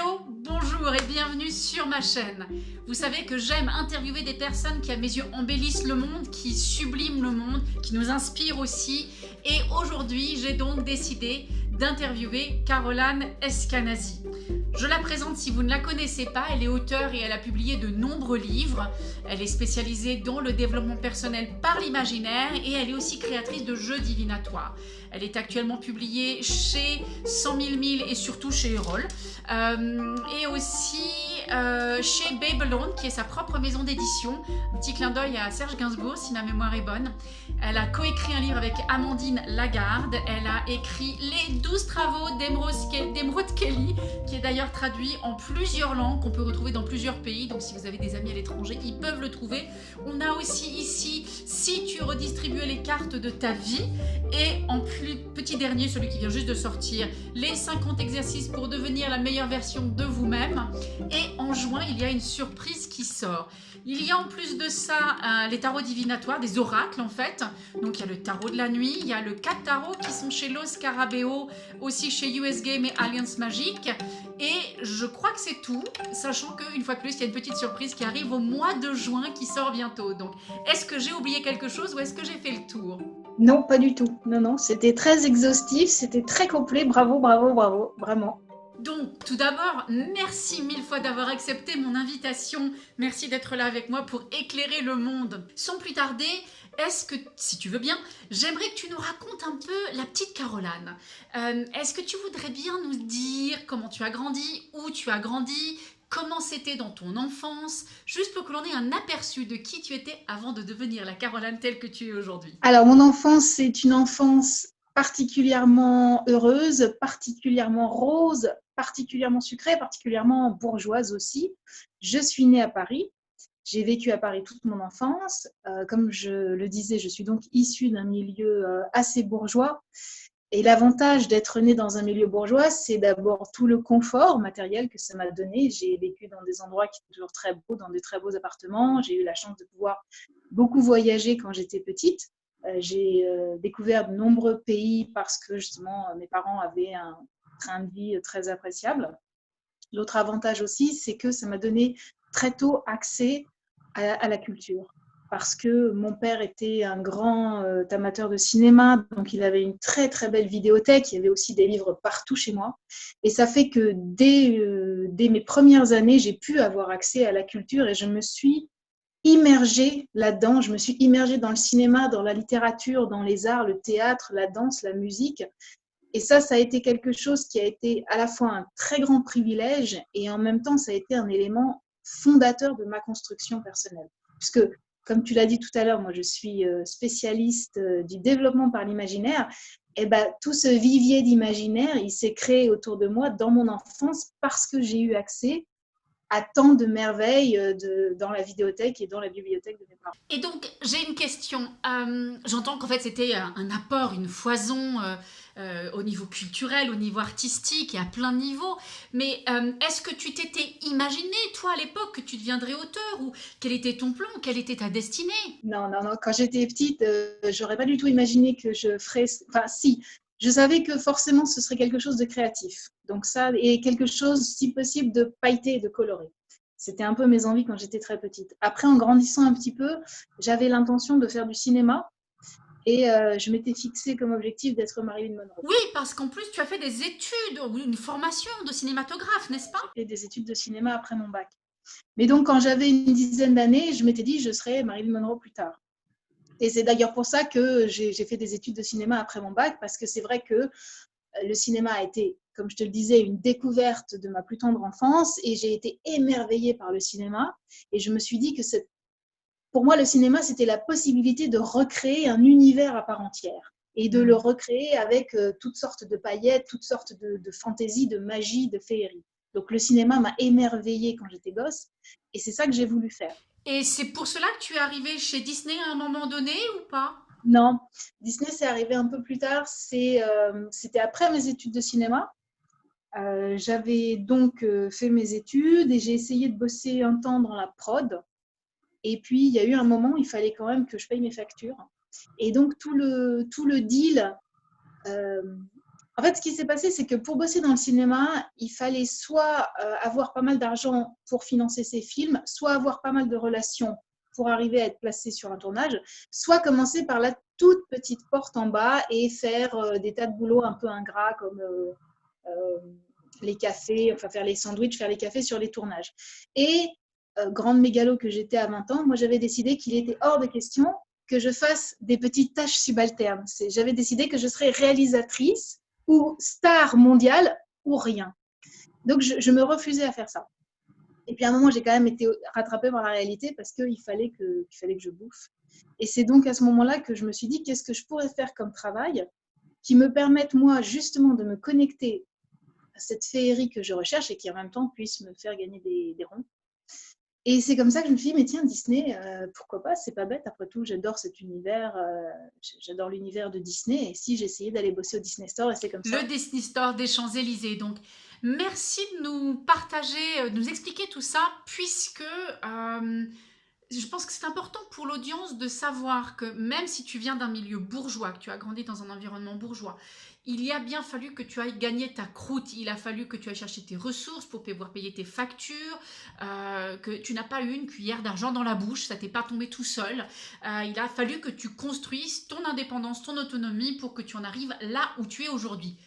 Hello, bonjour et bienvenue sur ma chaîne. Vous savez que j'aime interviewer des personnes qui à mes yeux embellissent le monde, qui subliment le monde, qui nous inspirent aussi. Et aujourd'hui, j'ai donc décidé d'interviewer Caroline Eskenazi. Je la présente si vous ne la connaissez pas, elle est auteure et elle a publié de nombreux livres. Elle est spécialisée dans le développement personnel par l'imaginaire et elle est aussi créatrice de jeux divinatoires. Elle est actuellement publiée chez 100 000 Milles et surtout chez Erol. Et aussi chez Babylon, qui est sa propre maison d'édition. Un petit clin d'œil à Serge Gainsbourg, si ma mémoire est bonne. Elle a coécrit un livre avec Amandine Lagarde. Elle a écrit les 12 travaux d'Emeraude Kelly, qui est d'ailleurs traduit en plusieurs langues, qu'on peut retrouver dans plusieurs pays. Donc si vous avez des amis à l'étranger, ils peuvent le trouver. On a aussi ici, si tu redistribuais les cartes de ta vie. Et en plus petit dernier, celui qui vient juste de sortir, les 50 exercices pour devenir la meilleure version de vous-même. Et en juin, il y a une surprise qui sort. Il y a en plus de ça les tarots divinatoires, des oracles en fait. Donc il y a le tarot de la nuit, il y a le 4 tarots qui sont chez Los Scarabeo, aussi chez US Game et Alliance Magique. Et je crois que c'est tout, sachant qu'une fois de plus, il y a une petite surprise qui arrive au mois de juin qui sort bientôt. Donc est-ce que j'ai oublié quelque chose ou est-ce que j'ai fait le tour ? Non, pas du tout. Non, c'était très exhaustif, c'était très complet. Bravo, vraiment. Donc, tout d'abord, merci mille fois d'avoir accepté mon invitation. Merci d'être là avec moi pour éclairer le monde. Sans plus tarder, est-ce que, si tu veux bien, j'aimerais que tu nous racontes un peu la petite Caroline. Est-ce que tu voudrais bien nous dire comment tu as grandi, où tu as grandi, comment c'était dans ton enfance, juste pour que l'on ait un aperçu de qui tu étais avant de devenir la Caroline telle que tu es aujourd'hui. Alors, mon enfance, c'est une enfance particulièrement heureuse, particulièrement rose, particulièrement sucrée, particulièrement bourgeoise aussi. Je suis née à Paris. J'ai vécu à Paris toute mon enfance. Comme je le disais, je suis donc issue d'un milieu assez bourgeois. Et l'avantage d'être née dans un milieu bourgeois, c'est d'abord tout le confort matériel que ça m'a donné. J'ai vécu dans des endroits qui sont toujours très beaux, dans de très beaux appartements. J'ai eu la chance de pouvoir beaucoup voyager quand j'étais petite. J'ai découvert de nombreux pays parce que justement mes parents avaient un train de vie très appréciable. L'autre avantage aussi, c'est que ça m'a donné très tôt accès à la culture. Parce que mon père était un grand amateur de cinéma, donc il avait une très très belle vidéothèque, il y avait aussi des livres partout chez moi. Et ça fait que dès mes premières années, j'ai pu avoir accès à la culture et je me suis immergée là-dedans. Je me suis immergée dans le cinéma, dans la littérature, dans les arts, le théâtre, la danse, la musique. Et ça a été quelque chose qui a été à la fois un très grand privilège et en même temps, ça a été un élément fondateur de ma construction personnelle. Puisque, comme tu l'as dit tout à l'heure, moi je suis spécialiste du développement par l'imaginaire. Et tout ce vivier d'imaginaire, il s'est créé autour de moi dans mon enfance parce que j'ai eu accès à tant de merveilles dans la vidéothèque et dans la bibliothèque de mes parents. Et donc, j'ai une question. J'entends qu'en fait, c'était un apport, une foison au niveau culturel, au niveau artistique et à plein de niveaux. Mais est-ce que tu t'étais imaginé, toi, à l'époque, que tu deviendrais auteur ou quel était ton plan, quelle était ta destinée ? Non. Quand j'étais petite, j'aurais pas du tout imaginé que je ferais… Enfin, si, je savais que forcément, ce serait quelque chose de créatif. Donc ça, et quelque chose, si possible, de pailleté et de coloré. C'était un peu mes envies quand j'étais très petite. Après, en grandissant un petit peu, j'avais l'intention de faire du cinéma et je m'étais fixée comme objectif d'être Marilyn Monroe. Oui, parce qu'en plus, tu as fait des études ou une formation de cinématographe, n'est-ce pas ? J'ai fait des études de cinéma après mon bac. Mais donc, quand j'avais une dizaine d'années, je m'étais dit je serais Marilyn Monroe plus tard. Et c'est d'ailleurs pour ça que j'ai fait des études de cinéma après mon bac, parce que c'est vrai que le cinéma a été, comme je te le disais, une découverte de ma plus tendre enfance et j'ai été émerveillée par le cinéma. Et je me suis dit que pour moi, le cinéma, c'était la possibilité de recréer un univers à part entière et de le recréer avec toutes sortes de paillettes, toutes sortes de fantaisies, de magie, de féerie. Donc le cinéma m'a émerveillée quand j'étais gosse et c'est ça que j'ai voulu faire. Et c'est pour cela que tu es arrivée chez Disney à un moment donné ou pas ? Non, Disney, c'est arrivé un peu plus tard. C'était après mes études de cinéma. J'avais donc fait mes études et j'ai essayé de bosser un temps dans la prod. Et puis, il y a eu un moment où il fallait quand même que je paye mes factures. Et donc, tout le deal En fait, ce qui s'est passé, c'est que pour bosser dans le cinéma, il fallait soit avoir pas mal d'argent pour financer ses films, soit avoir pas mal de relations pour arriver à être placé sur un tournage, soit commencer par la toute petite porte en bas et faire des tas de boulots un peu ingrats comme les cafés, enfin faire les sandwichs, faire les cafés sur les tournages. Et grande mégalo que j'étais à 20 ans, moi j'avais décidé qu'il était hors de question que je fasse des petites tâches subalternes. J'avais décidé que je serais réalisatrice ou star mondiale ou rien. Donc je me refusais à faire ça. Et puis à un moment, j'ai quand même été rattrapée par la réalité parce qu'il fallait que je bouffe. Et c'est donc à ce moment-là que je me suis dit, qu'est-ce que je pourrais faire comme travail qui me permette, moi, justement, de me connecter à cette féerie que je recherche et qui, en même temps, puisse me faire gagner des ronds. Et c'est comme ça que je me suis dit, mais tiens, Disney, pourquoi pas, c'est pas bête. Après tout, j'adore cet univers, j'adore l'univers de Disney. Et si j'essayais d'aller bosser au Disney Store, et c'est comme ça. Le Disney Store des Champs-Élysées. Donc, merci de nous partager, de nous expliquer tout ça, puisque je pense que c'est important pour l'audience de savoir que même si tu viens d'un milieu bourgeois, que tu as grandi dans un environnement bourgeois, il a bien fallu que tu ailles gagner ta croûte, il a fallu que tu ailles chercher tes ressources pour pouvoir payer tes factures, que tu n'as pas eu une cuillère d'argent dans la bouche, ça t'est pas tombé tout seul. Il a fallu que tu construises ton indépendance, ton autonomie pour que tu en arrives là où tu es aujourd'hui.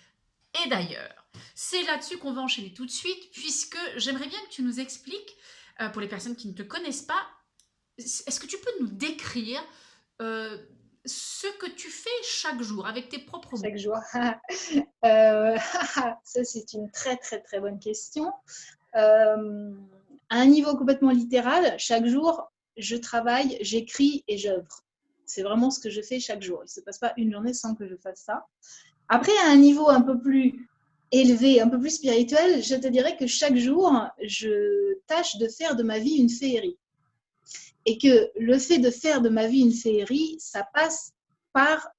Et d'ailleurs, c'est là-dessus qu'on va enchaîner tout de suite, puisque j'aimerais bien que tu nous expliques, pour les personnes qui ne te connaissent pas, est-ce que tu peux nous décrire euh, ce que tu fais chaque jour avec tes propres mots? Chaque jour. Ça, c'est une très, très, très bonne question. À un niveau complètement littéral, chaque jour, je travaille, j'écris et j'œuvre. C'est vraiment ce que je fais chaque jour. Il ne se passe pas une journée sans que je fasse ça. Après, à un niveau un peu plus élevé, un peu plus spirituel, je te dirais que chaque jour, je tâche de faire de ma vie une féerie. Et que le fait de faire de ma vie une féerie, ça passe par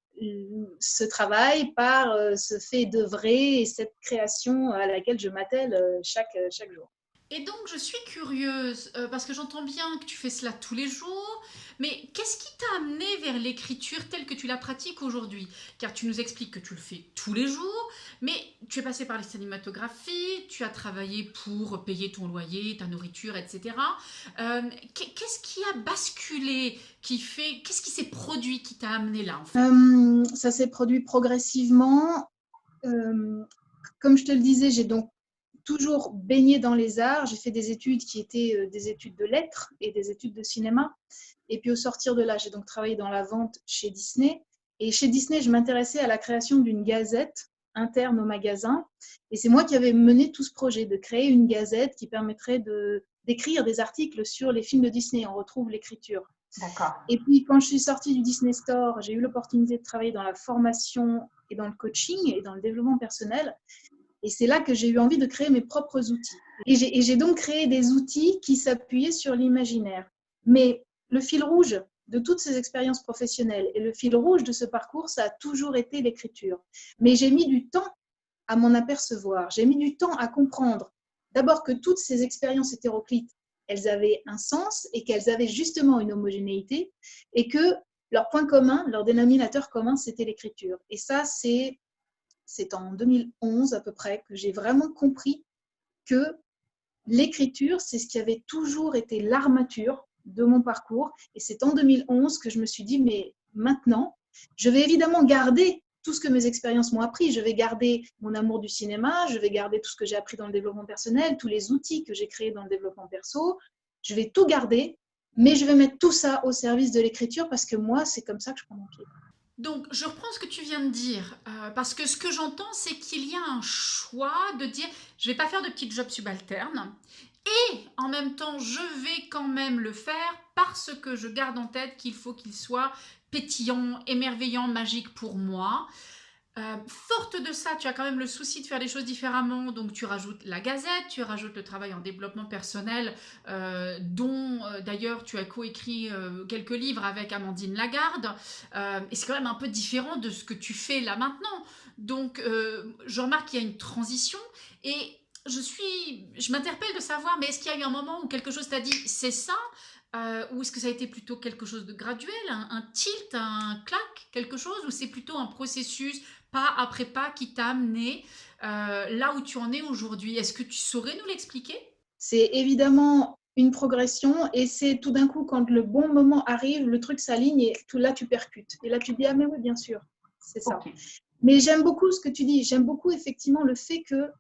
ce travail, par ce fait d'œuvrer et cette création à laquelle je m'attelle chaque jour. Et donc, je suis curieuse, parce que j'entends bien que tu fais cela tous les jours, mais qu'est-ce qui t'a amené vers l'écriture telle que tu la pratiques aujourd'hui? Car tu nous expliques que tu le fais tous les jours, mais tu es passé par les cinématographies, tu as travaillé pour payer ton loyer, ta nourriture, etc. Qu'est-ce qui a basculé, qu'est-ce qui s'est produit qui t'a amené là, en fait? Ça s'est produit progressivement. Comme je te le disais, j'ai donc toujours baigné dans les arts. J'ai fait des études qui étaient des études de lettres et des études de cinéma. Et puis au sortir de là, j'ai donc travaillé dans la vente chez Disney. Et chez Disney, je m'intéressais à la création d'une gazette interne au magasin. Et c'est moi qui avais mené tout ce projet de créer une gazette qui permettrait d'écrire des articles sur les films de Disney. On retrouve l'écriture. D'accord. Et puis quand je suis sortie du Disney Store, j'ai eu l'opportunité de travailler dans la formation et dans le coaching et dans le développement personnel. Et c'est là que j'ai eu envie de créer mes propres outils. Et j'ai donc créé des outils qui s'appuyaient sur l'imaginaire. Mais le fil rouge de toutes ces expériences professionnelles et le fil rouge de ce parcours, ça a toujours été l'écriture. Mais j'ai mis du temps à m'en apercevoir. J'ai mis du temps à comprendre d'abord que toutes ces expériences hétéroclites, elles avaient un sens et qu'elles avaient justement une homogénéité et que leur point commun, leur dénominateur commun, c'était l'écriture. Et ça, c'est en 2011 à peu près que j'ai vraiment compris que l'écriture, c'est ce qui avait toujours été l'armature de mon parcours. Et c'est en 2011 que je me suis dit, mais maintenant, je vais évidemment garder tout ce que mes expériences m'ont appris. Je vais garder mon amour du cinéma, je vais garder tout ce que j'ai appris dans le développement personnel, tous les outils que j'ai créés dans le développement perso. Je vais tout garder, mais je vais mettre tout ça au service de l'écriture parce que moi, c'est comme ça que je prends mon pied. Donc, je reprends ce que tu viens de dire, parce que ce que j'entends, c'est qu'il y a un choix de dire, je vais pas faire de petits jobs subalternes, et en même temps, je vais quand même le faire parce que je garde en tête qu'il faut qu'il soit pétillant, émerveillant, magique pour moi. Forte de ça, tu as quand même le souci de faire les choses différemment, donc tu rajoutes la gazette, tu rajoutes le travail en développement personnel, dont d'ailleurs tu as coécrit quelques livres avec Amandine Lagarde, et c'est quand même un peu différent de ce que tu fais là maintenant. Donc je remarque qu'il y a une transition, et je m'interpelle de savoir, mais est-ce qu'il y a eu un moment où quelque chose t'a dit c'est ça, ou est-ce que ça a été plutôt quelque chose de graduel, un tilt, un clac, quelque chose, ou c'est plutôt un processus pas après pas qui t'a amené là où tu en es aujourd'hui. Est-ce que tu saurais nous l'expliquer? C'est évidemment une progression et c'est tout d'un coup, quand le bon moment arrive, le truc s'aligne et tout là, tu percutes. Et là, tu te dis, ah mais oui, bien sûr, c'est ça. Ok. Mais j'aime beaucoup ce que tu dis. J'aime beaucoup effectivement le fait que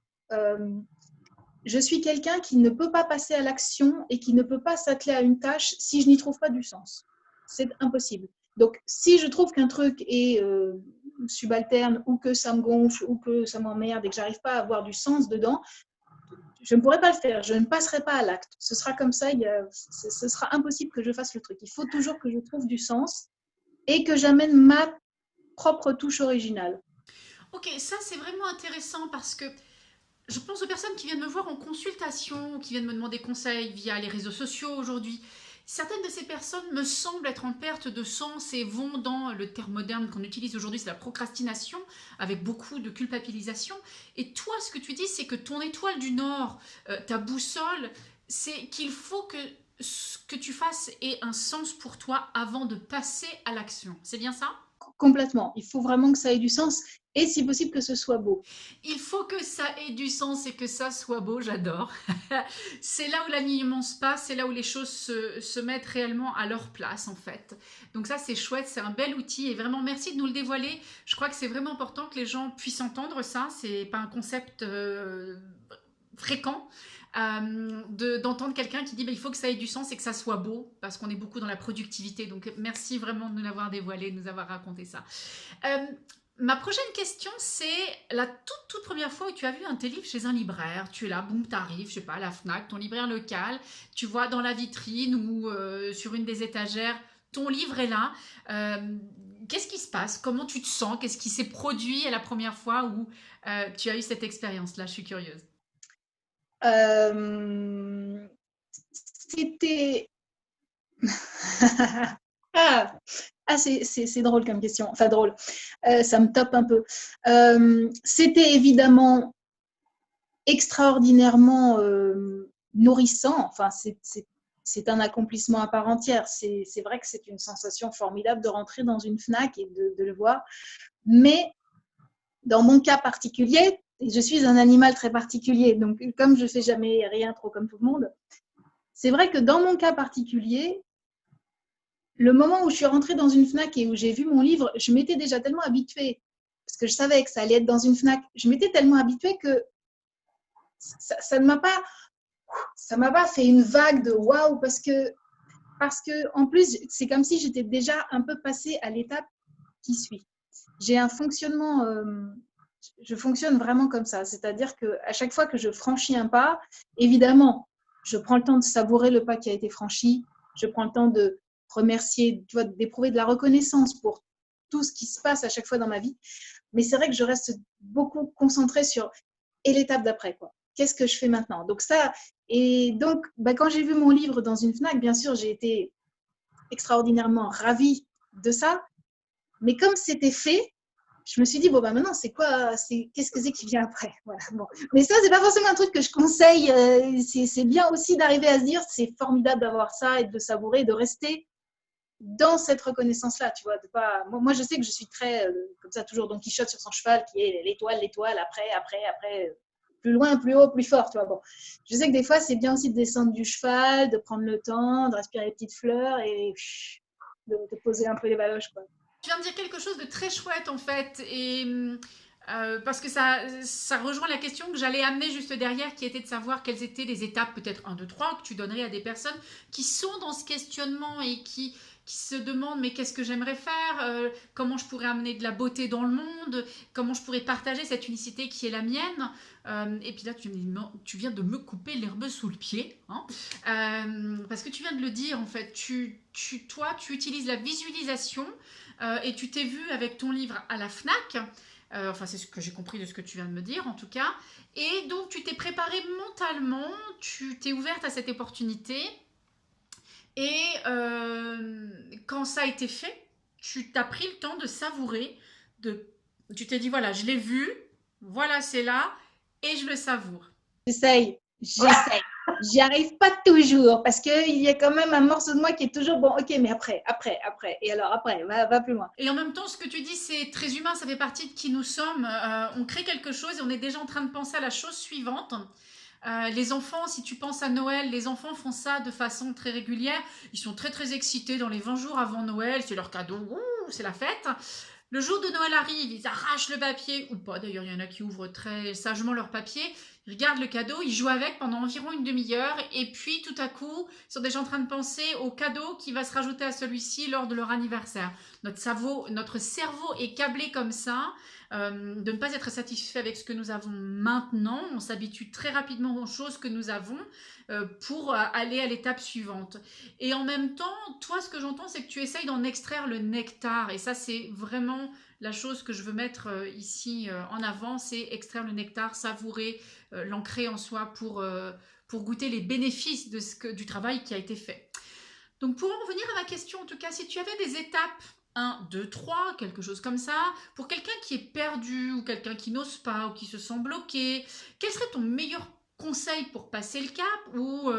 je suis quelqu'un qui ne peut pas passer à l'action et qui ne peut pas s'atteler à une tâche si je n'y trouve pas du sens. C'est impossible. Donc, si je trouve qu'un truc est subalterne ou que ça me gonfle ou que ça m'emmerde et que j'arrive pas à avoir du sens dedans, je ne pourrais pas le faire. Je ne passerai pas à l'acte. Ce sera comme ça. Ce sera impossible que je fasse le truc. Il faut toujours que je trouve du sens et que j'amène ma propre touche originale. Ok, ça c'est vraiment intéressant parce que je pense aux personnes qui viennent me voir en consultation, qui viennent me demander conseil via les réseaux sociaux aujourd'hui. Certaines de ces personnes me semblent être en perte de sens et vont dans le terme moderne qu'on utilise aujourd'hui, c'est la procrastination, avec beaucoup de culpabilisation. Et toi, ce que tu dis, c'est que ton étoile du Nord, ta boussole, c'est qu'il faut que ce que tu fasses ait un sens pour toi avant de passer à l'action. C'est bien ça? Complètement. Il faut vraiment que ça ait du sens et si possible que ce soit beau. Il faut que ça ait du sens et que ça soit beau, j'adore. C'est là où l'alignement se passe, c'est là où les choses se mettent réellement à leur place en fait. Donc ça c'est chouette, c'est un bel outil et vraiment merci de nous le dévoiler. Je crois que c'est vraiment important que les gens puissent entendre ça, c'est pas un concept fréquent. D'entendre quelqu'un qui dit bah, il faut que ça ait du sens et que ça soit beau parce qu'on est beaucoup dans la productivité, donc merci vraiment de nous l'avoir dévoilé, de nous avoir raconté ça. euh, Ma prochaine question, c'est la toute première fois où tu as vu un de tes livres chez un libraire. Tu es là, boum, t'arrives, je sais pas, à la Fnac, ton libraire local, tu vois dans la vitrine ou sur une des étagères, ton livre est là. Qu'est-ce qui se passe? Comment tu te sens? Qu'est-ce qui s'est produit à la première fois où tu as eu cette expérience-là? Je suis curieuse. C'était... ah, c'est drôle comme question. Enfin, drôle. Ça me tape un peu. C'était évidemment extraordinairement nourrissant. Enfin, c'est un accomplissement à part entière. C'est vrai que c'est une sensation formidable de rentrer dans une Fnac et de le voir. Mais dans mon cas particulier, je suis un animal très particulier. Donc, comme je ne fais jamais rien trop comme tout le monde, c'est vrai que dans mon cas particulier, le moment où je suis rentrée dans une Fnac et où j'ai vu mon livre, je m'étais déjà tellement habituée, parce que je savais que ça allait être dans une Fnac, je m'étais tellement habituée que ça ne m'a pas fait une vague de waouh, parce que en plus, c'est comme si j'étais déjà un peu passée à l'étape qui suit. J'ai un fonctionnement, je fonctionne vraiment comme ça, c'est-à-dire qu'à chaque fois que je franchis un pas, évidemment, je prends le temps de savourer le pas qui a été franchi, je prends le temps de remercier, tu vois, d'éprouver de la reconnaissance pour tout ce qui se passe à chaque fois dans ma vie. Mais c'est vrai que je reste beaucoup concentrée sur et l'étape d'après, quoi. Qu'est-ce que je fais maintenant? Donc ça, et donc quand j'ai vu mon livre dans une Fnac, bien sûr, j'ai été extraordinairement ravie de ça. Mais comme c'était fait, je me suis dit, bon, maintenant, qu'est-ce que c'est qui vient après? Voilà, bon. Mais ça, c'est pas forcément un truc que je conseille. C'est bien aussi d'arriver à se dire, c'est formidable d'avoir ça et de le savourer, de rester dans cette reconnaissance-là, tu vois. De pas... moi, je sais que je suis très, comme ça, toujours Don Quichotte sur son cheval, qui est l'étoile, après, plus loin, plus haut, plus fort, tu vois. Bon. Je sais que des fois, c'est bien aussi de descendre du cheval, de prendre le temps, de respirer les petites fleurs et de poser un peu les baloches, quoi. Tu viens de dire quelque chose de très chouette en fait, et parce que ça rejoint la question que j'allais amener juste derrière, qui était de savoir quelles étaient les étapes, peut-être 1, 2, 3, que tu donnerais à des personnes qui sont dans ce questionnement et qui se demandent mais qu'est-ce que j'aimerais faire, comment je pourrais amener de la beauté dans le monde, comment je pourrais partager cette unicité qui est la mienne. Et puis là, tu viens de me couper l'herbe sous le pied, hein, parce que tu viens de le dire en fait, toi, tu utilises la visualisation et tu t'es vu avec ton livre à la Fnac. Enfin, c'est ce que j'ai compris de ce que tu viens de me dire, en tout cas. Et donc, tu t'es préparée mentalement, tu t'es ouverte à cette opportunité. Et quand ça a été fait, tu t'as pris le temps de savourer. Tu t'es dit, voilà, je l'ai vu, voilà, c'est là, et je le savoure. J'essaye. J'y arrive pas toujours parce qu'il y a quand même un morceau de moi qui est toujours bon, ok, mais après. Et alors après, va plus loin. Et en même temps, ce que tu dis, c'est très humain, ça fait partie de qui nous sommes. On crée quelque chose et on est déjà en train de penser à la chose suivante. Les enfants, si tu penses à Noël, les enfants font ça de façon très régulière. Ils sont très très excités dans les 20 jours avant Noël, c'est leur cadeau, ouh, c'est la fête. Le jour de Noël arrive, ils arrachent le papier, ou pas d'ailleurs, il y en a qui ouvrent très sagement leur papier, ils regardent le cadeau, ils jouent avec pendant environ une demi-heure, et puis tout à coup, ils sont déjà en train de penser au cadeau qui va se rajouter à celui-ci lors de leur anniversaire. Notre cerveau est câblé comme ça, de ne pas être satisfait avec ce que nous avons maintenant. On s'habitue très rapidement aux choses que nous avons pour aller à l'étape suivante. Et en même temps, toi, ce que j'entends, c'est que tu essayes d'en extraire le nectar. Et ça, c'est vraiment la chose que je veux mettre ici en avant, c'est extraire le nectar, savourer, l'ancrer en soi pour goûter les bénéfices du travail qui a été fait. Donc pour en revenir à ma question, en tout cas, si tu avais des étapes 1, 2, 3, quelque chose comme ça, pour quelqu'un qui est perdu ou quelqu'un qui n'ose pas ou qui se sent bloqué, quel serait ton meilleur conseil pour passer le cap ou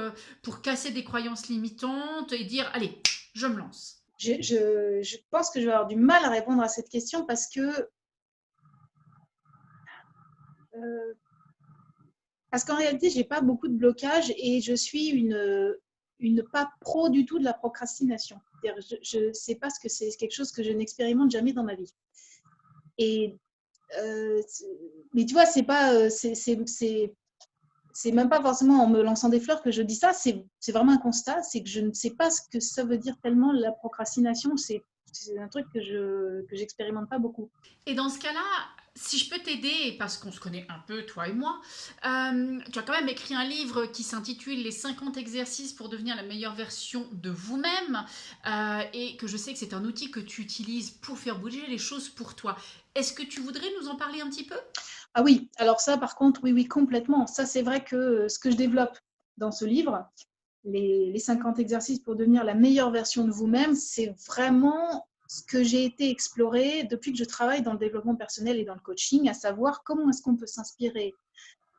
pour casser des croyances limitantes et dire, allez, je me lance? Je pense que je vais avoir du mal à répondre à cette question parce que qu'en réalité, j'ai pas beaucoup de blocage et je suis une pas pro du tout de la procrastination. Je sais pas ce que c'est quelque chose que je n'expérimente jamais dans ma vie. Et mais tu vois, c'est pas c'est même pas forcément en me lançant des fleurs que je dis ça, c'est vraiment un constat, c'est que je ne sais pas ce que ça veut dire tellement la procrastination, c'est un truc que j'expérimente pas beaucoup. Et dans ce cas-là, si je peux t'aider, parce qu'on se connaît un peu, toi et moi, tu as quand même écrit un livre qui s'intitule Les 50 exercices pour devenir la meilleure version de vous-même, et que je sais que c'est un outil que tu utilises pour faire bouger les choses pour toi. Est-ce que tu voudrais nous en parler un petit peu? Ah oui, alors ça par contre, oui, complètement. Ça, c'est vrai que ce que je développe dans ce livre, les 50 exercices pour devenir la meilleure version de vous-même, c'est vraiment ce que j'ai été explorer depuis que je travaille dans le développement personnel et dans le coaching, à savoir comment est-ce qu'on peut s'inspirer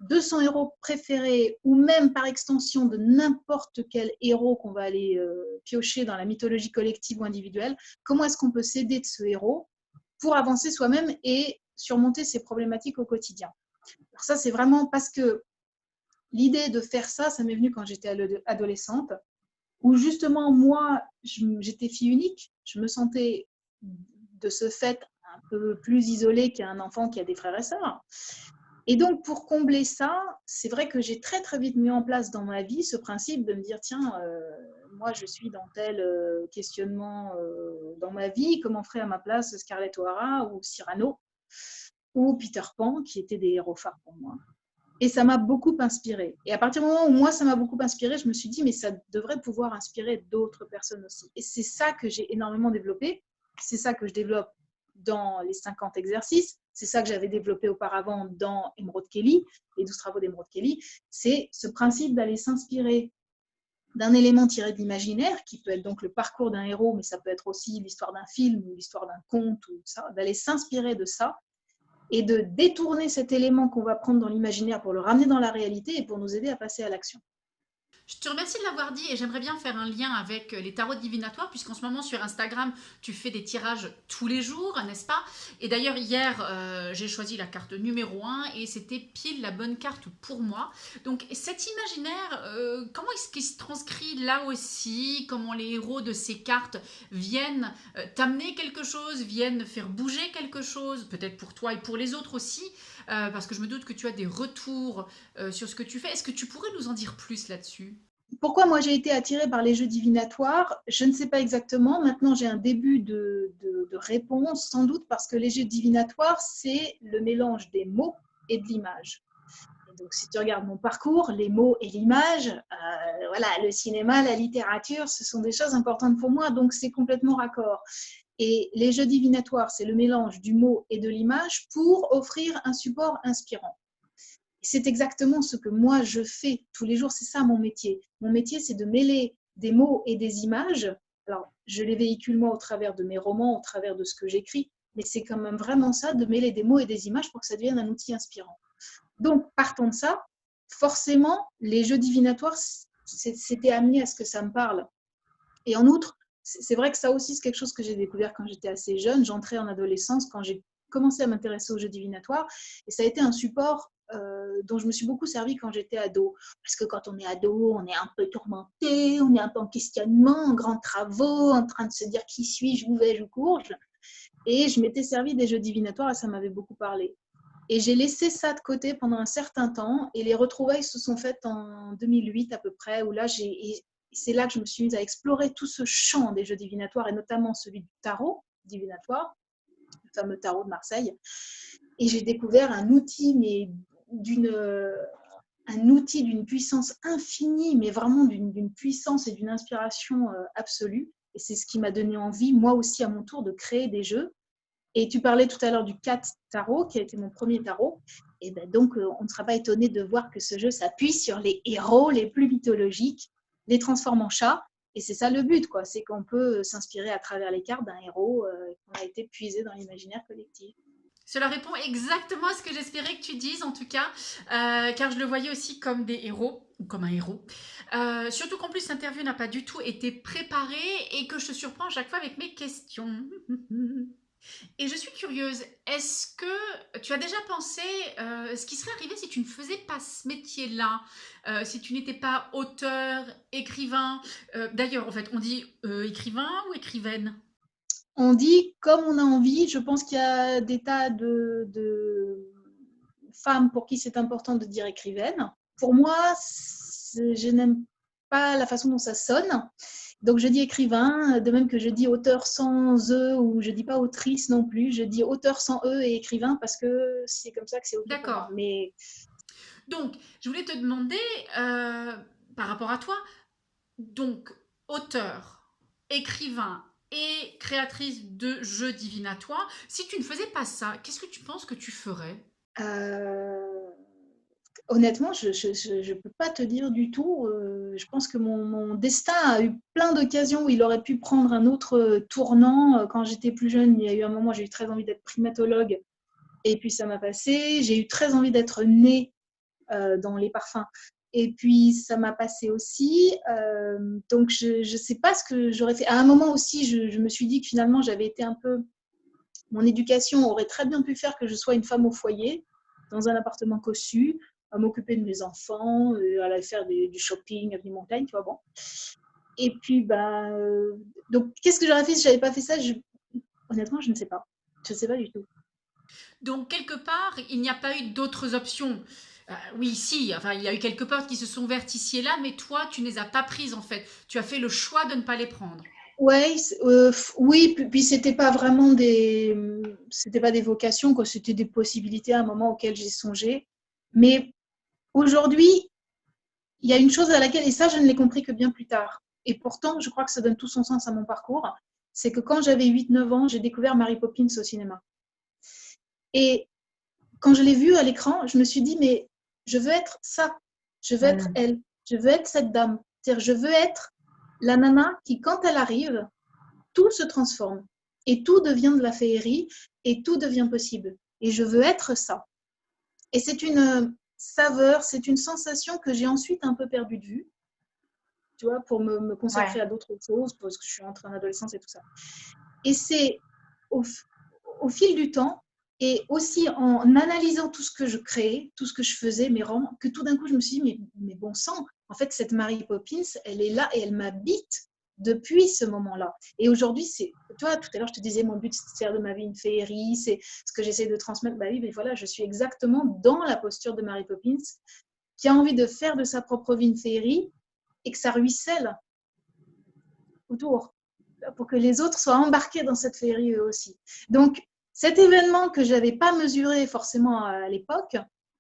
de son héros préféré ou même par extension de n'importe quel héros qu'on va aller piocher dans la mythologie collective ou individuelle, comment est-ce qu'on peut s'aider de ce héros pour avancer soi-même et surmonter ses problématiques au quotidien. Alors ça, c'est vraiment parce que l'idée de faire ça, ça m'est venu quand j'étais adolescente, où justement, moi, j'étais fille unique, je me sentais de ce fait un peu plus isolée qu'un enfant qui a des frères et sœurs. Et donc, pour combler ça, c'est vrai que j'ai très, très vite mis en place dans ma vie ce principe de me dire, tiens, moi, je suis dans tel questionnement dans ma vie, comment ferait à ma place Scarlett O'Hara ou Cyrano ou Peter Pan, qui étaient des héros phares pour moi. Et ça m'a beaucoup inspirée. Et à partir du moment où moi, ça m'a beaucoup inspirée, je me suis dit, mais ça devrait pouvoir inspirer d'autres personnes aussi. Et c'est ça que j'ai énormément développé. C'est ça que je développe dans les 50 exercices. C'est ça que j'avais développé auparavant dans Emerald Kelly, les 12 travaux d'Emerald Kelly. C'est ce principe d'aller s'inspirer d'un élément tiré de l'imaginaire, qui peut être donc le parcours d'un héros, mais ça peut être aussi l'histoire d'un film ou l'histoire d'un conte, ou ça, d'aller s'inspirer de ça et de détourner cet élément qu'on va prendre dans l'imaginaire pour le ramener dans la réalité et pour nous aider à passer à l'action. Je te remercie de l'avoir dit et j'aimerais bien faire un lien avec les tarots divinatoires puisqu'en ce moment sur Instagram tu fais des tirages tous les jours, n'est-ce pas? Et d'ailleurs hier j'ai choisi la carte numéro 1 et c'était pile la bonne carte pour moi. Donc cet imaginaire, comment est-ce qu'il se transcrit là aussi? Comment les héros de ces cartes viennent t'amener quelque chose, viennent faire bouger quelque chose, peut-être pour toi et pour les autres aussi, parce que je me doute que tu as des retours sur ce que tu fais. Est-ce que tu pourrais nous en dire plus là-dessus? Pourquoi moi j'ai été attirée par les jeux divinatoires? Je ne sais pas exactement. Maintenant, j'ai un début de réponse, sans doute parce que les jeux divinatoires, c'est le mélange des mots et de l'image. Donc, si tu regardes mon parcours, les mots et l'image, voilà, le cinéma, la littérature, ce sont des choses importantes pour moi, donc c'est complètement raccord. Et les jeux divinatoires, c'est le mélange du mot et de l'image pour offrir un support inspirant. C'est exactement ce que moi je fais tous les jours, c'est ça mon métier. Mon métier, c'est de mêler des mots et des images. Alors, je les véhicule moi au travers de mes romans, au travers de ce que j'écris, mais c'est quand même vraiment ça, de mêler des mots et des images pour que ça devienne un outil inspirant. Donc, partant de ça, forcément, les jeux divinatoires, c'était amené à ce que ça me parle. Et en outre, c'est vrai que ça aussi, c'est quelque chose que j'ai découvert quand j'étais assez jeune. J'entrais en adolescence quand j'ai commencé à m'intéresser aux jeux divinatoires. Et ça a été un support dont je me suis beaucoup servi quand j'étais ado. Parce que quand on est ado, on est un peu tourmenté, on est un peu en questionnement, en grands travaux, en train de se dire qui suis-je, où vais-je, où cours-je. Et je m'étais servi des jeux divinatoires et ça m'avait beaucoup parlé. Et j'ai laissé ça de côté pendant un certain temps. Et les retrouvailles se sont faites en 2008 à peu près, où là, c'est là que je me suis mise à explorer tout ce champ des jeux divinatoires, et notamment celui du tarot divinatoire, le fameux tarot de Marseille. Et j'ai découvert un outil, mais un outil d'une puissance infinie, mais vraiment d'une puissance et d'une inspiration absolue. Et c'est ce qui m'a donné envie, moi aussi à mon tour, de créer des jeux. Et tu parlais tout à l'heure du 4 tarot, qui a été mon premier tarot. Et ben donc, on ne sera pas étonné de voir que ce jeu s'appuie sur les héros les plus mythologiques, les transforme en chats. Et c'est ça le but, quoi. C'est qu'on peut s'inspirer à travers les cartes d'un héros qui a été puisé dans l'imaginaire collectif. Cela répond exactement à ce que j'espérais que tu dises, en tout cas, car je le voyais aussi comme des héros, ou comme un héros. Surtout qu'en plus, l'interview n'a pas du tout été préparée et que je te surprends à chaque fois avec mes questions. Et je suis curieuse, est-ce que tu as déjà pensé ce qui serait arrivé si tu ne faisais pas ce métier-là, si tu n'étais pas auteur, écrivain d'ailleurs, en fait, on dit écrivain ou écrivaine? On dit comme on a envie. Je pense qu'il y a des tas de femmes pour qui c'est important de dire écrivaine. Pour moi, je n'aime pas la façon dont ça sonne. Donc je dis écrivain, de même que je dis auteur sans E, ou je dis pas autrice non plus. Je dis auteur sans E et écrivain parce que c'est comme ça que c'est OK pour moi. D'accord. Mais Donc, je voulais te demander, par rapport à toi, donc, auteur, écrivain et créatrice de jeux divinatoires, si tu ne faisais pas ça, qu'est-ce que tu penses que tu ferais? euh, honnêtement, je ne peux pas te dire du tout. Je pense que mon destin a eu plein d'occasions où il aurait pu prendre un autre tournant. Quand j'étais plus jeune, il y a eu un moment, j'ai eu très envie d'être primatologue. Et puis ça m'a passé. J'ai eu très envie d'être née dans les parfums. Et puis ça m'a passé aussi. Donc je ne sais pas ce que j'aurais fait. À un moment aussi, je me suis dit que finalement, j'avais été un peu... Mon éducation aurait très bien pu faire que je sois une femme au foyer, dans un appartement cossu, à m'occuper de mes enfants, à aller faire du shopping, avenue Montaigne, tu vois, bon. Et puis, bah, donc, qu'est-ce que j'aurais fait si je n'avais pas fait ça? Honnêtement, je ne sais pas. Je ne sais pas du tout. Donc, quelque part, il n'y a pas eu d'autres options. Oui, si, enfin, il y a eu quelques portes qui se sont ouvertes ici et là, mais toi, tu ne les as pas prises en fait. Tu as fait le choix de ne pas les prendre. Ouais, oui, puis c'était pas des vocations, quoi, c'était des possibilités à un moment auxquelles j'ai songé. Mais aujourd'hui, il y a une chose à laquelle, et ça, je ne l'ai compris que bien plus tard. Et pourtant, je crois que ça donne tout son sens à mon parcours. C'est que quand j'avais 8-9 ans, j'ai découvert Mary Poppins au cinéma. Et quand je l'ai vue à l'écran, je me suis dit, mais je veux être ça. Je veux être elle. Je veux être cette dame. C'est-à-dire, je veux être la nana qui, quand elle arrive, tout se transforme. Et tout devient de la féerie. Et tout devient possible. Et je veux être ça. Et c'est une saveur, c'est une sensation que j'ai ensuite un peu perdue de vue, tu vois, pour me consacrer à d'autres choses, parce que je suis entrée en adolescence et tout ça. Et c'est au fil du temps, et aussi en analysant tout ce que je créais, tout ce que je faisais, mes romans, que tout d'un coup, je me suis dit, mais bon sang, en fait, cette Mary Poppins, elle est là et elle m'habite depuis ce moment-là. Et aujourd'hui, c'est, toi, tout à l'heure, je te disais, mon but, c'est de faire de ma vie une féerie, c'est ce que j'essaie de transmettre. Bah oui, mais voilà, je suis exactement dans la posture de Mary Poppins, qui a envie de faire de sa propre vie une féerie, et que ça ruisselle autour, pour que les autres soient embarqués dans cette féerie eux aussi. Donc, cet événement que je n'avais pas mesuré forcément à l'époque,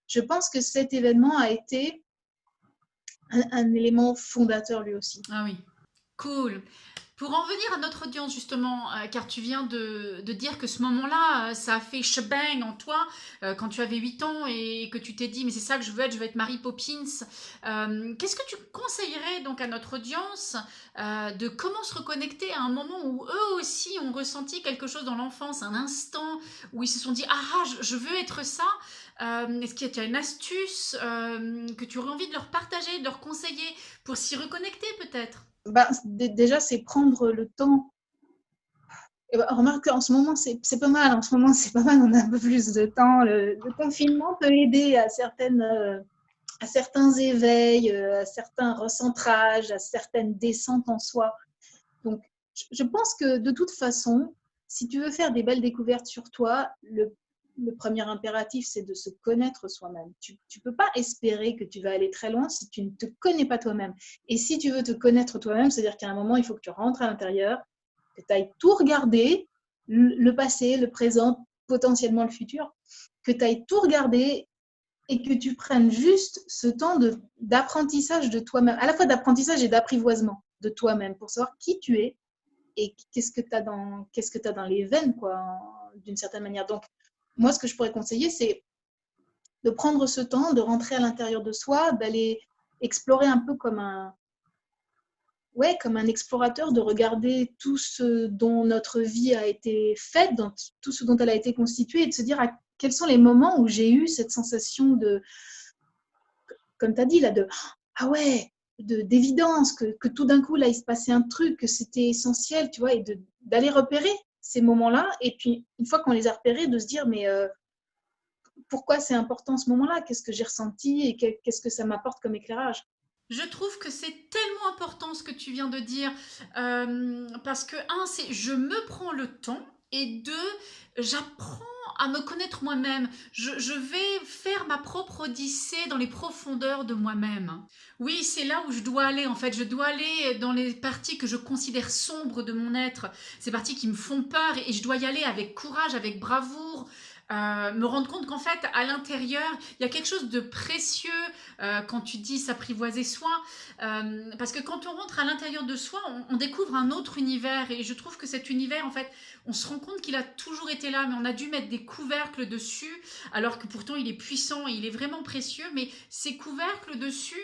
je pense que cet événement a été un élément fondateur lui aussi. Ah oui, cool. Pour en venir à notre audience, justement, car tu viens de dire que ce moment-là, ça a fait shebang en toi quand tu avais 8 ans et que tu t'es dit, mais c'est ça que je veux être Mary Poppins. Qu'est-ce que tu conseillerais donc à notre audience de comment se reconnecter à un moment où eux aussi ont ressenti quelque chose dans l'enfance, un instant où ils se sont dit, ah, je veux être ça. Est-ce qu'il y a une astuce que tu aurais envie de leur partager, de leur conseiller pour s'y reconnecter peut-être? Déjà, c'est prendre le temps. Et remarque qu'en ce moment, c'est pas mal. En ce moment, c'est pas mal. On a un peu plus de temps. Le confinement peut aider à certains éveils, à certains recentrages, à certaines descentes en soi. Donc, je pense que de toute façon, si tu veux faire des belles découvertes sur toi, le premier impératif, c'est de se connaître soi-même. Tu ne peux pas espérer que tu vas aller très loin si tu ne te connais pas toi-même. Et si tu veux te connaître toi-même, c'est-à-dire qu'à un moment, il faut que tu rentres à l'intérieur, que tu ailles tout regarder, le passé, le présent, potentiellement le futur, que tu ailles tout regarder et que tu prennes juste ce temps d'apprentissage de toi-même, à la fois d'apprentissage et d'apprivoisement de toi-même pour savoir qui tu es et qu'est-ce que tu as dans les veines, quoi, d'une certaine manière. Donc, moi, ce que je pourrais conseiller, c'est de prendre ce temps, de rentrer à l'intérieur de soi, d'aller explorer un peu comme un explorateur, de regarder tout ce dont notre vie a été faite, tout ce dont elle a été constituée, et de se dire quels sont les moments où j'ai eu cette sensation de, comme tu as dit, là, ah ouais, d'évidence, que tout d'un coup, là, il se passait un truc, que c'était essentiel, tu vois, et d'aller repérer ces moments-là. Et puis, une fois qu'on les a repérés, de se dire, mais pourquoi c'est important ce moment-là? Qu'est-ce que j'ai ressenti et qu'est-ce que ça m'apporte comme éclairage? Je trouve que c'est tellement important ce que tu viens de dire, parce que un, c'est je me prends le temps et deux, j'apprends à me connaître moi-même. Je vais faire ma propre odyssée dans les profondeurs de moi-même. Oui, c'est là où je dois aller en fait. Je dois aller dans les parties que je considère sombres de mon être, ces parties qui me font peur et je dois y aller avec courage, avec bravoure. Me rendre compte qu'en fait, à l'intérieur, il y a quelque chose de précieux quand tu dis s'apprivoiser soi, parce que quand on rentre à l'intérieur de soi, on découvre un autre univers, et je trouve que cet univers, en fait, on se rend compte qu'il a toujours été là, mais on a dû mettre des couvercles dessus, alors que pourtant il est puissant et il est vraiment précieux, mais ces couvercles dessus,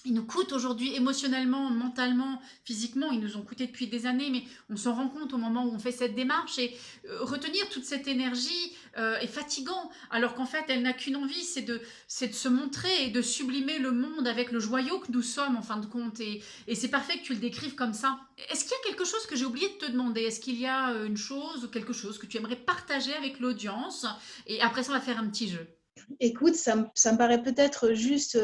ils nous coûtent aujourd'hui émotionnellement, mentalement, physiquement, ils nous ont coûté depuis des années, mais on s'en rend compte au moment où on fait cette démarche et retenir toute cette énergie est fatigant, alors qu'en fait elle n'a qu'une envie, c'est de se montrer et de sublimer le monde avec le joyau que nous sommes en fin de compte, et c'est parfait que tu le décrives comme ça. Est-ce qu'il y a quelque chose que j'ai oublié de te demander? Est-ce qu'il y a une chose ou quelque chose que tu aimerais partager avec l'audience? Et après ça on va faire un petit jeu. Écoute, ça me paraît peut-être juste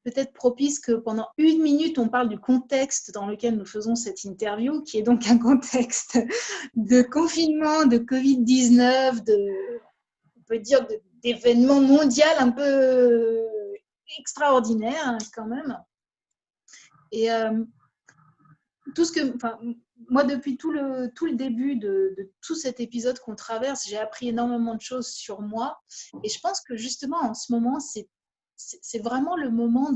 peut-être propice que pendant 1 minute, on parle du contexte dans lequel nous faisons cette interview, qui est donc un contexte de confinement, de Covid-19, on peut dire d'événements mondiaux un peu extraordinaires hein, quand même. Et moi, depuis tout le début de tout cet épisode qu'on traverse, j'ai appris énormément de choses sur moi. Et je pense que justement, en ce moment, c'est vraiment le moment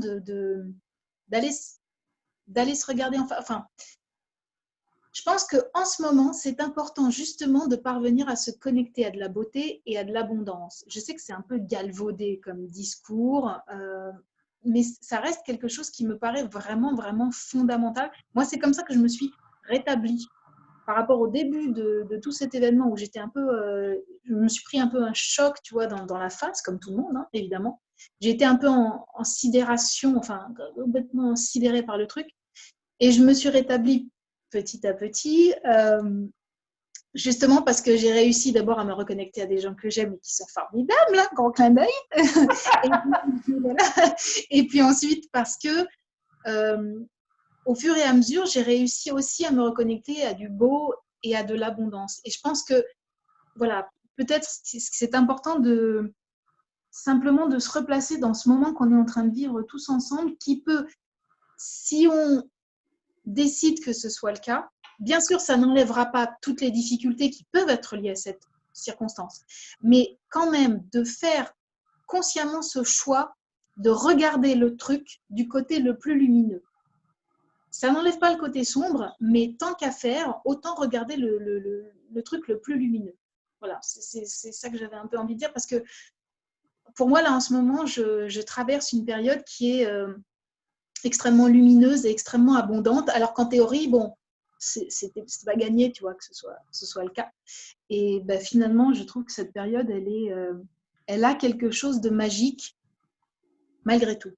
d'aller se regarder. Enfin, je pense qu'en ce moment, c'est important justement de parvenir à se connecter à de la beauté et à de l'abondance. Je sais que c'est un peu galvaudé comme discours, mais ça reste quelque chose qui me paraît vraiment, vraiment fondamental. Moi, c'est comme ça que je me suis rétablie par rapport au début de tout cet événement où j'étais un peu, je me suis pris un peu un choc, tu vois, dans la face, comme tout le monde, hein, évidemment. J'ai été un peu en sidération, enfin, complètement sidérée par le truc. Et je me suis rétablie petit à petit, justement parce que j'ai réussi d'abord à me reconnecter à des gens que j'aime et qui sont formidables, hein, grand clin d'œil. Et puis ensuite parce que au fur et à mesure, j'ai réussi aussi à me reconnecter à du beau et à de l'abondance. Et je pense que, voilà, peut-être c'est important simplement de se replacer dans ce moment qu'on est en train de vivre tous ensemble, qui peut, si on décide que ce soit le cas, bien sûr, ça n'enlèvera pas toutes les difficultés qui peuvent être liées à cette circonstance, mais quand même de faire consciemment ce choix de regarder le truc du côté le plus lumineux. Ça n'enlève pas le côté sombre, mais tant qu'à faire, autant regarder le truc le plus lumineux. Voilà, c'est ça que j'avais un peu envie de dire, parce que pour moi, là, en ce moment, je traverse une période qui est extrêmement lumineuse et extrêmement abondante, alors qu'en théorie, bon, c'est pas gagné, tu vois, que ce soit le cas. Et ben, finalement, je trouve que cette période, elle est elle a quelque chose de magique malgré tout.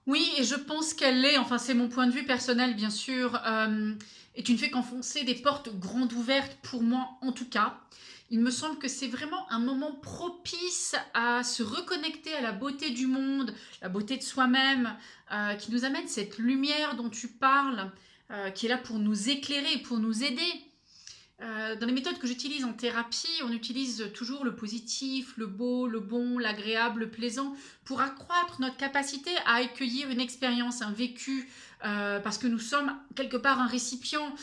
Oui, et je pense qu'elle est, enfin c'est mon point de vue personnel bien sûr, et tu ne fais qu'enfoncer des portes grandes ouvertes pour moi en tout cas. Il me semble que c'est vraiment un moment propice à se reconnecter à la beauté du monde, la beauté de soi-même, qui nous amène cette lumière dont tu parles, qui est là pour nous éclairer, pour nous aider. Dans les méthodes que j'utilise en thérapie, on utilise toujours le positif, le beau, le bon, l'agréable, le plaisant, pour accroître notre capacité à accueillir une expérience, un vécu, parce que nous sommes quelque part un récipient.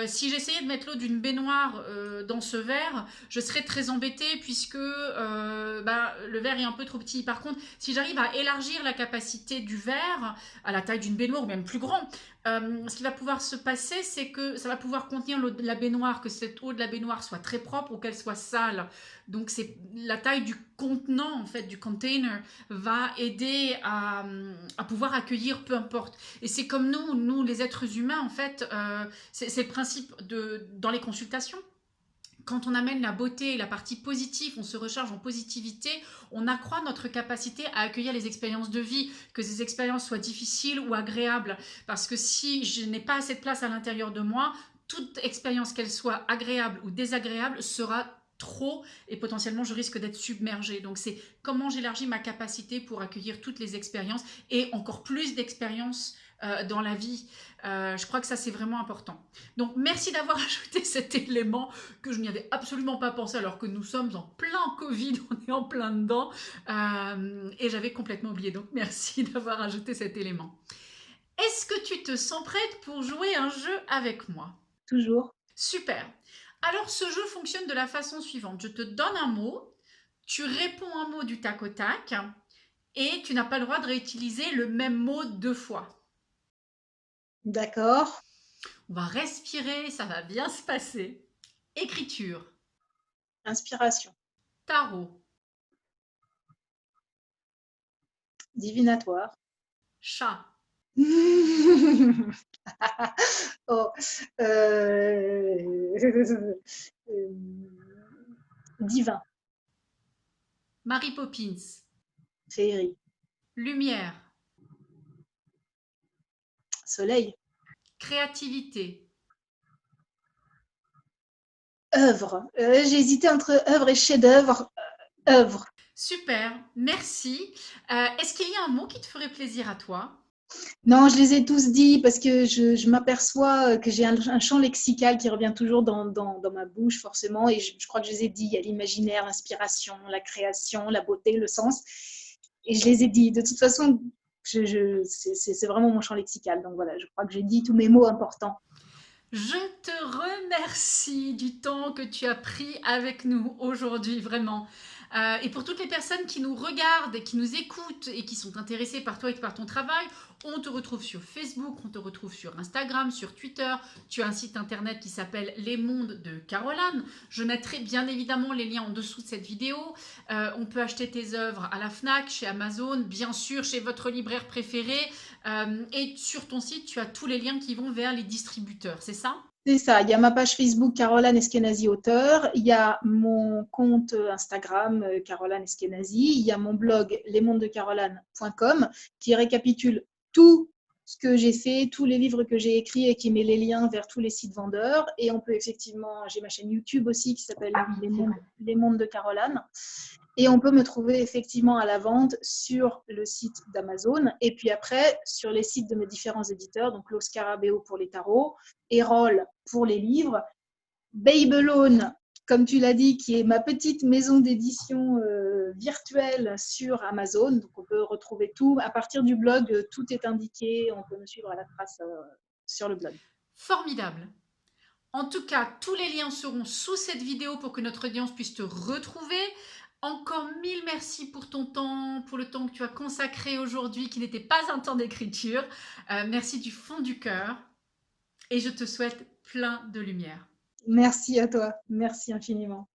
Si j'essayais de mettre l'eau d'une baignoire dans ce verre, je serais très embêtée puisque le verre est un peu trop petit. Par contre, si j'arrive à élargir la capacité du verre à la taille d'une baignoire ou même plus grand, ce qui va pouvoir se passer, c'est que ça va pouvoir contenir l'eau de la baignoire, que cette eau de la baignoire soit très propre ou qu'elle soit sale. Donc c'est la taille du contenant, en fait, du container, va aider à pouvoir accueillir peu importe. Et c'est comme nous les êtres humains, en fait, c'est le principe dans les consultations. Quand on amène la beauté et la partie positive, on se recharge en positivité, on accroît notre capacité à accueillir les expériences de vie, que ces expériences soient difficiles ou agréables. Parce que si je n'ai pas assez de place à l'intérieur de moi, toute expérience, qu'elle soit agréable ou désagréable, sera trop et potentiellement je risque d'être submergée. Donc c'est comment j'élargis ma capacité pour accueillir toutes les expériences et encore plus d'expériences dans la vie. Je crois que ça c'est vraiment important. Donc merci d'avoir ajouté cet élément que je n'y avais absolument pas pensé alors que nous sommes en plein Covid, on est en plein dedans et j'avais complètement oublié. Donc merci d'avoir ajouté cet élément. Est-ce que tu te sens prête pour jouer un jeu avec moi? Toujours. Super. Alors ce jeu fonctionne de la façon suivante. Je te donne un mot, tu réponds un mot du tac au tac et tu n'as pas le droit de réutiliser le même mot 2 fois. D'accord. On va respirer, ça va bien se passer. Écriture, Inspiration. tarot, Divinatoire. chat, Oh, euh, euh, divin. Mary Poppins, Féerie. lumière, Soleil. créativité, Œuvre. J'ai hésité entre œuvre et chef-d'œuvre. Œuvre. super, merci. Est-ce qu'il y a un mot qui te ferait plaisir à toi? Non, je les ai tous dit parce que je m'aperçois que j'ai un champ lexical qui revient toujours dans ma bouche, forcément. Et je crois que je les ai dit. Il y a l'imaginaire, l'inspiration, la création, la beauté, le sens. Et je les ai dit. De toute façon, c'est vraiment mon champ lexical. Donc voilà, je crois que j'ai dit tous mes mots importants. Je te remercie du temps que tu as pris avec nous aujourd'hui, vraiment. Et pour toutes les personnes qui nous regardent et qui nous écoutent et qui sont intéressées par toi et par ton travail, on te retrouve sur Facebook, on te retrouve sur Instagram, sur Twitter. Tu as un site internet qui s'appelle Les Mondes de Caroline. Je mettrai bien évidemment les liens en dessous de cette vidéo. On peut acheter tes œuvres à la FNAC, chez Amazon, bien sûr chez votre libraire préféré. Et sur ton site, tu as tous les liens qui vont vers les distributeurs, c'est ça? C'est ça, il y a ma page Facebook Caroline Eskenazi auteur, il y a mon compte Instagram Caroline Eskenazi, il y a mon blog lesmondesdecaroline.com qui récapitule tout ce que j'ai fait, tous les livres que j'ai écrits et qui met les liens vers tous les sites vendeurs. Et on peut effectivement, j'ai ma chaîne YouTube aussi qui s'appelle Les Mondes de Caroline. Et on peut me trouver effectivement à la vente sur le site d'Amazon et puis après sur les sites de mes différents éditeurs, donc Los Scarabeo pour les tarots, Erol pour les livres, Babylone, comme tu l'as dit, qui est ma petite maison d'édition virtuelle sur Amazon. Donc on peut retrouver tout. À partir du blog, tout est indiqué. On peut me suivre à la trace sur le blog. Formidable. En tout cas, tous les liens seront sous cette vidéo pour que notre audience puisse te retrouver. Encore mille merci pour ton temps, pour le temps que tu as consacré aujourd'hui, qui n'était pas un temps d'écriture. Merci du fond du cœur et je te souhaite plein de lumière. Merci à toi. Merci infiniment.